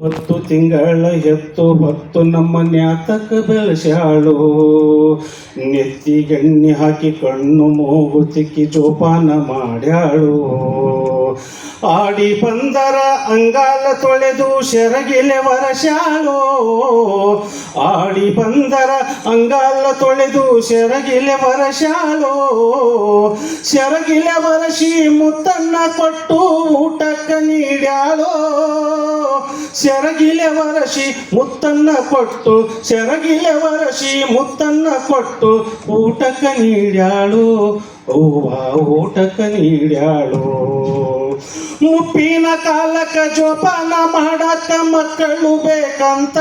ಹೊತ್ತು ತಿಂಗಳ ಎತ್ತು ಹೊತ್ತು ನಮ್ಮ ನ್ಯಾತಕ ಬೆಳೆಸ್ಯಾಳು. ನೆತ್ತಿಗೆಣ್ಣೆ ಹಾಕಿ ಕಣ್ಣು ಮೂಗು ತಿಕ್ಕಿ ಜೋಪಾನ ಮಾಡ್ಯಾಳು. ಆಡಿ ಬಂದರ ಅಂಗಾಲ ತೊಳೆದು ಸೆರಗಿಲೆ ಒರಸ್ಯಾಳು. ಆಡಿ ಬಂದರ ಅಂಗಾಲ ತೊಳೆದು ಸೆರಗಿಲೆ ಒರಸ್ಯಾಳು. ಸೆರಗಿಲೆ ಒರಸಿ ಮುತ್ತನ್ನ ಕೊಟ್ಟು ಊಟಕ್ಕೆ ನೀಡ್ಯಾಳು. ಸೆರಗಿಲೆ ಒರಸಿ ಮುತ್ತನ್ನ ಕೊಟ್ಟು ಸೆರಗಿಲೆ ಒರಸಿ ಮುತ್ತನ್ನ ಕೊಟ್ಟು ಊಟಕ್ಕೆ ನೀಡ್ಯಾಳು. ಅವ್ವ ಊಟಕ್ಕೆ ನೀಡ್ಯಾಳು. ಮುಪ್ಪಿನ ಕಾಲಕ್ಕ ಜೋಪಾನ ಮಾಡಕ್ಕ ಮಕ್ಕಳು ಬೇಕಂತ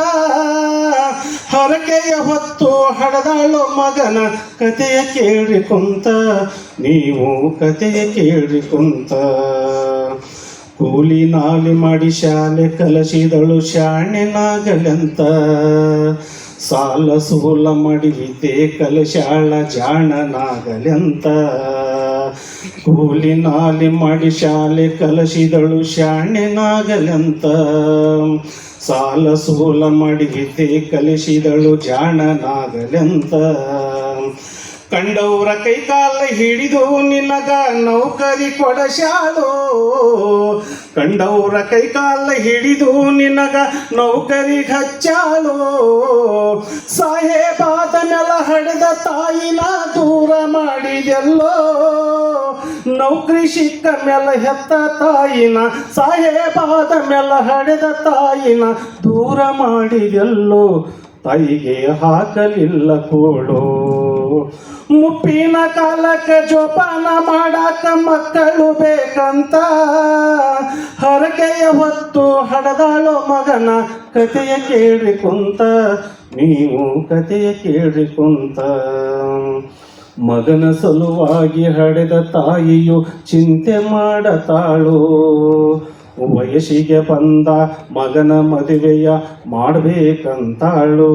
ಹರಕೆಯ ಹೊತ್ತು ಹಡದಾಳು ಮಗನ ಕಥೆಯ ಕೇಳಿ ಕುಂತ. ನೀವು ಕಥೆಯ ಕೇಳಿ ಕುಂತ. ಕೂಲಿ ನಾಲಿ ಮಾಡಿ ಶಾಲೆ ಕಲಸಿದಳು ಶಾಣೆನಾಗಲಂತ. ಸಾಲ ಸೂಲ ಮಾಡಿ ವಿದ್ಯೆ ಕಲಶಾಳ ಜಾಣನಾಗಲಂತ. ಕೂಲಿ ನಾಲಿ ಮಾಡಿ ಶಾಲೆ ಕಲಸಿದಳು ಶಾಣೆನಾಗಲಂತ. ಸಾಲ ಸೂಲ ಮಾಡಿ ವಿದ್ಯೆ ಕಲಿಸಿದಳು ಜಾಣನಾಗಲಂತ. ಕಂಡವರ ಕೈಕಾಲ ಹಿಡಿದು ನಿನಗ ನೌಕರಿ ಕೊಡಸ್ಯಾಳು. ಕಂಡವರ ಕೈಕಾಲ ಹಿಡಿದು ನಿನಗ ನೌಕರಿ ಹಚ್ಚಾಳು. ಸಾಹೇಬಾದ ನೆಲ ಹಡೆದ ತಾಯಿನ ದೂರ ಮಾಡಿದೆಲ್ಲೋ. ನೌಕರಿ ಸಿಕ್ಕ ಮೇಲೆ ಹೆತ್ತ ತಾಯಿನ ಸಾಹೇಬಾದ ಮೇಲ ಹಡೆದ ತಾಯಿನ ದೂರ ಮಾಡಿದೆಲ್ಲೋ. ತಾಯಿಗೆ ಹಾಕಲಿಲ್ಲ ಕೋಳು. ಮುಪ್ಪಿನ ಕಾಲಕ್ಕೆ ಜೋಪಾನ ಮಾಡಾಕ ಮಕ್ಕಳು ಬೇಕಂತ ಹರಕೆಯ ಹೊತ್ತು ಹಡದಾಳೋ ಮಗನ ಕಥೆಯ ಕೇಳಿ ಕುಂತ. ನೀವು ಕಥೆಯ ಕೇಳಿ ಕುಂತ. ಮಗನ ಸಲುವಾಗಿ ಹಡೆದ ತಾಯಿಯು ಚಿಂತೆ ಮಾಡತಾಳು. ವಯಸ್ಸಿಗೆ ಬಂದ ಮಗನ ಮದುವೆಯ ಮಾಡಬೇಕಂತಾಳು.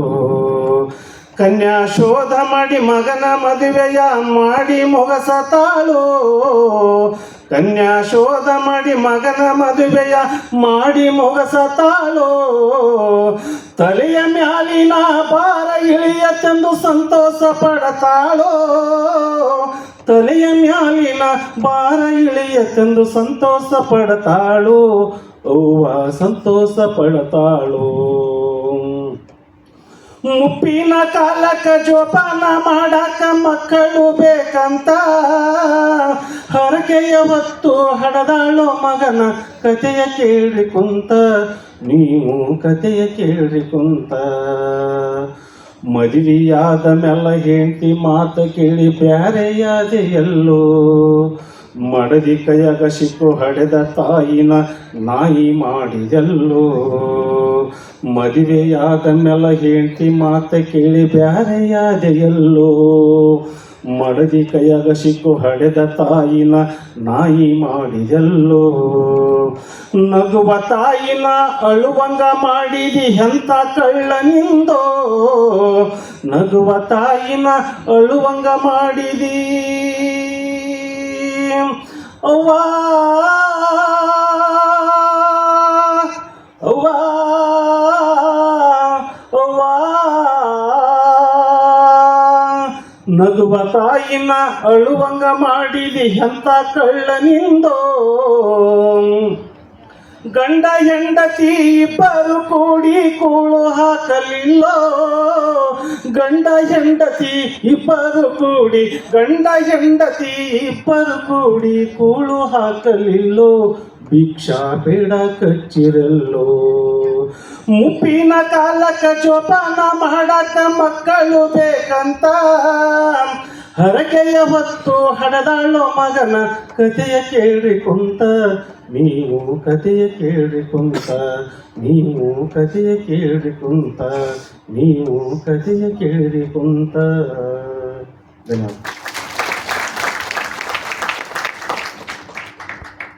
ಕನ್ಯಾ ಶೋಧ ಮಾಡಿ ಮಗನ ಮದುವೆಯ ಮಾಡಿ ಮುಗಸತಾಳು. ಕನ್ಯಾ ಶೋಧ ಮಾಡಿ ಮಗನ ಮದುವೆಯ ಮಾಡಿ ಮುಗಸತಾಳು. ತಲೆಯ ಮ್ಯಾಲಿನ ಭಾರ ಇಳಿಯತೆಂದು ಸಂತೋಷ ಪಡತಾಳು. ತಲೆಯ ಮ್ಯಾಲಿನ ಭಾರ ಇಳಿಯತೆಂದು ಸಂತೋಷ ಪಡತಾಳು. ಅವ್ವ ಸಂತೋಷ ಪಡತಾಳು. ಮುಪ್ಪಿನ ಕಾಲಕ್ಕ ಜೋಪಾನ ಮಾಡಾಕ ಮಕ್ಕಳು ಬೇಕಂತ ಹರಕೆಯ ಹೊತ್ತು ಹಡದಾಳೋ ಮಗನ ಕಥೆಯ ಕೇಳಿ ಕುಂತ. ನೀವು ಕಥೆಯ ಕೇಳಿ ಕುಂತ. ಮದುವೆಯಾದ ಮೆಲ್ಲ ಹೆಂಡತಿ ಮಾತು ಕೇಳಿ ಬ್ಯಾರೆಯಾದೆ ಎಲ್ಲೋ. ಮಡದಿ ಕೈಯಾಗ ಸಿಕ್ಕು ಹಡೆದ ತಾಯಿನ ನಾಯಿ ಮಾಡಿದೆಲ್ಲೋ. ಮದುವೆಯಾದ ಮೆಲ್ಲ ಹೆಂಡತಿ ಮಾತು ಕೇಳಿ ಬ್ಯಾರೆಯಾದೆ ಎಲ್ಲೋ. ಮಡದಿ ಕೈಯಾಗ ಸಿಕ್ಕು ಹಡೆದ ತಾಯಿನ ನಾಯಿ ಮಾಡಿದೆಲ್ಲೋ. ನಗುವ ತಾಯಿನ ಅಳುವಂಗ ಮಾಡಿದಿ ಎಂತ ಕಳ್ಳನಿಂದೋ. ನಗುವ ತಾಯಿನ ಅಳುವಂಗ ಮಾಡಿದಿ ಅವ್ವ ಅವ್ವ ಅವ್ವ. ನಗುವ ತಾಯಿನ ಅಳುವಂಗ ಮಾಡಿದಿ ಎಂತ ಕಳ್ಳನಿಂದೋ. ಗಂಡ ಹೆಂಡತಿ ಇಬ್ಬರು ಕೂಡಿ ಕೂಳು ಹಾಕಲಿಲ್ಲೋ. ಗಂಡ ಹೆಂಡತಿ ಇಬ್ಬರು ಕೂಡಿ ಗಂಡ ಹೆಂಡತಿ ಇಬ್ಬರು ಕೂಡಿ ಕೂಳು ಹಾಕಲಿಲ್ಲೋ. ಭಿಕ್ಷಾ ಬೇಡ ಕಚ್ಚಿರಲ್ಲೋ. ಮುಪ್ಪಿನ ಕಾಲಕ್ಕ ಜೋಪಾನ ಮಾಡಾಕ ಮಕ್ಕಳು ಬೇಕಂತ ಹರಕೆಯ ಹೊತ್ತು ಹಡದಾಳೋ ಮಗನ ಕಥೆಯ ಕೇಳಿ ಕುಂತ. ನೀವು ಕಥೆಯ ಕೇಳಿ ಕುಂತ. ನೀವು ಕಥೆಯ ಕೇಳಿ ಕುಂತ. ನೀವು ಕಥೆಯ ಕೇಳಿ ಕುಂತ. ಧನ್ಯವಾದ.